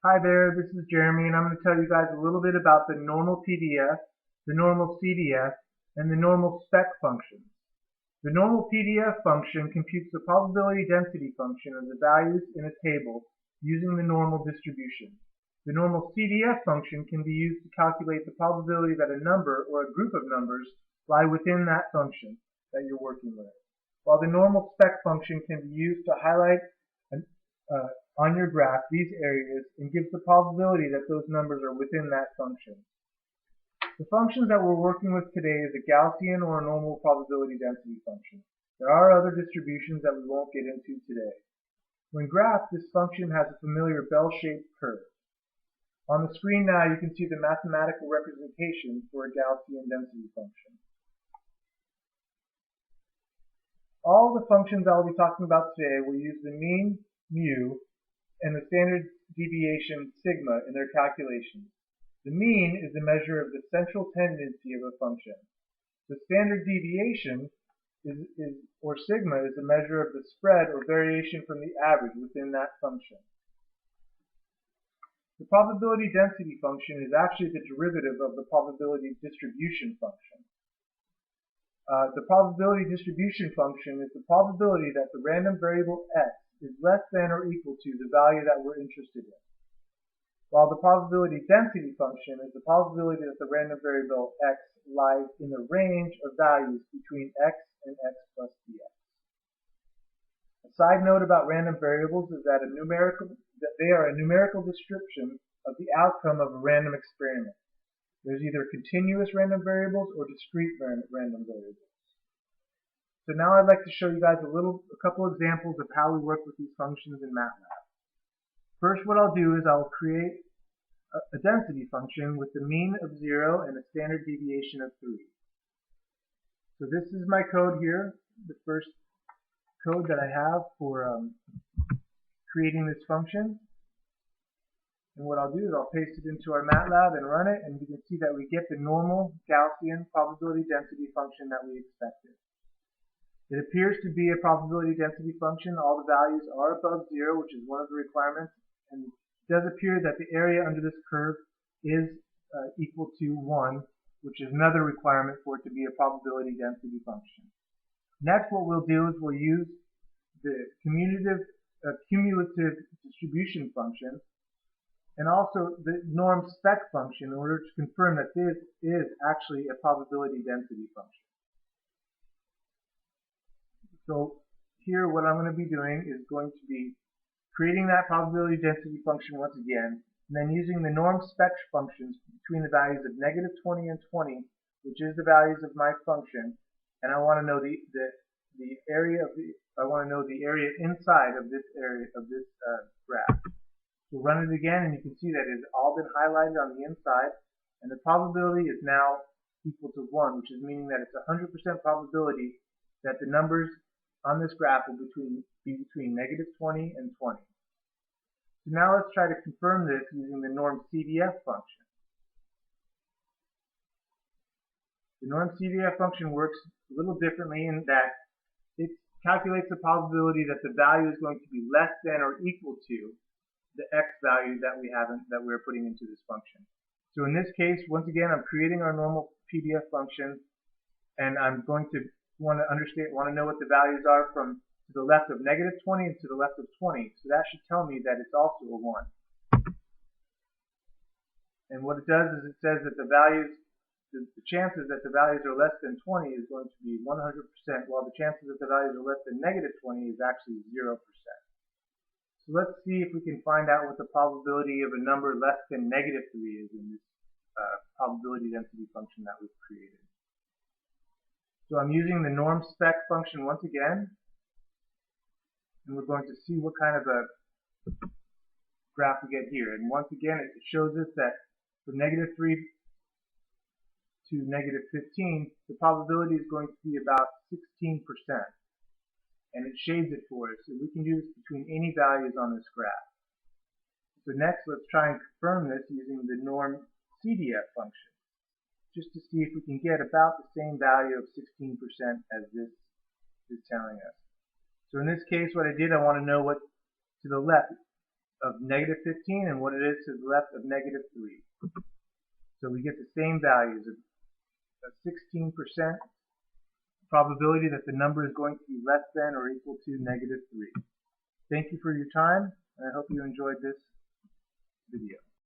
Hi there, this is Jeremy and I'm going to tell you guys a little bit about the normal PDF, the normal CDF, and the normal spec functions. The normal PDF function computes the probability density function of the values in a table using the normal distribution. The normal CDF function can be used to calculate the probability that a number or a group of numbers lie within that function that you're working with. While the normal spec function can be used to highlight on your graph these areas and gives the probability that those numbers are within that function. The functions that we're working with today is a Gaussian or a normal probability density function. There are other distributions that we won't get into today. When graphed, this function has a familiar bell-shaped curve. On the screen now you can see the mathematical representation for a Gaussian density function. All the functions I'll be talking about today will use the mean, mu, and the standard deviation sigma in their calculations. The mean is the measure of the central tendency of a function. The standard deviation or sigma is the measure of the spread or variation from the average within that function. The probability density function is actually the derivative of the probability distribution function. The probability distribution function is the probability that the random variable x is less than or equal to the value that we're interested in, while the probability density function is the probability that the random variable x lies in the range of values between x and x plus dx. A side note about random variables is that they are a numerical description of the outcome of a random experiment. There's either continuous random variables or discrete random variables. So now I'd like to show you guys a couple examples of how we work with these functions in MATLAB. First, what I'll do is I'll create a density function with the mean of 0 and a standard deviation of 3. So this is my code here, the first code that I have for creating this function. And what I'll do is I'll paste it into our MATLAB and run it, and you can see that we get the normal Gaussian probability density function that we expected. It appears to be a probability density function. All the values are above 0, which is one of the requirements, and it does appear that the area under this curve is equal to 1, which is another requirement for it to be a probability density function. Next, what we'll do is we'll use the cumulative distribution function and also the norm spec function in order to confirm that this is actually a probability density function. So here what I'm going to be doing is going to be creating that probability density function once again, and then using the norm spec functions between the values of -20 and 20, which is the values of my function, and I want to know the area inside of this area of this graph. We'll run it again, and you can see that it's all been highlighted on the inside, and the probability is now equal to 1, which is meaning that it's 100% probability that the numbers on this graph will be between -20 and 20. So now let's try to confirm this using the norm CDF function. The norm CDF function works a little differently in that it calculates the probability that the value is going to be less than or equal to the x value that we're putting into this function. So in this case, once again, I'm creating our normal PDF function, and I'm going to want to know what the values are from to the left of -20 and to the left of 20. So that should tell me that it's also a 1. And what it does is it says that the chances that the values are less than 20 is going to be 100%, while the chances that the values are less than -20 is actually 0%. So let's see if we can find out what the probability of a number less than -3 is in this probability density function that we've created. So I'm using the norm spec function once again, and we're going to see what kind of a graph we get here. And once again, it shows us that from -3 to -15, the probability is going to be about 16%. And it shades it for us, so we can do this between any values on this graph. So next, let's try and confirm this using the norm CDF function, just to see if we can get about the same value of 16% as this is telling us. So in this case, what I did, I want to know what to the left of negative 15 and what it is to the left of negative 3. So we get the same values of 16% probability that the number is going to be less than or equal to negative 3. Thank you for your time, and I hope you enjoyed this video.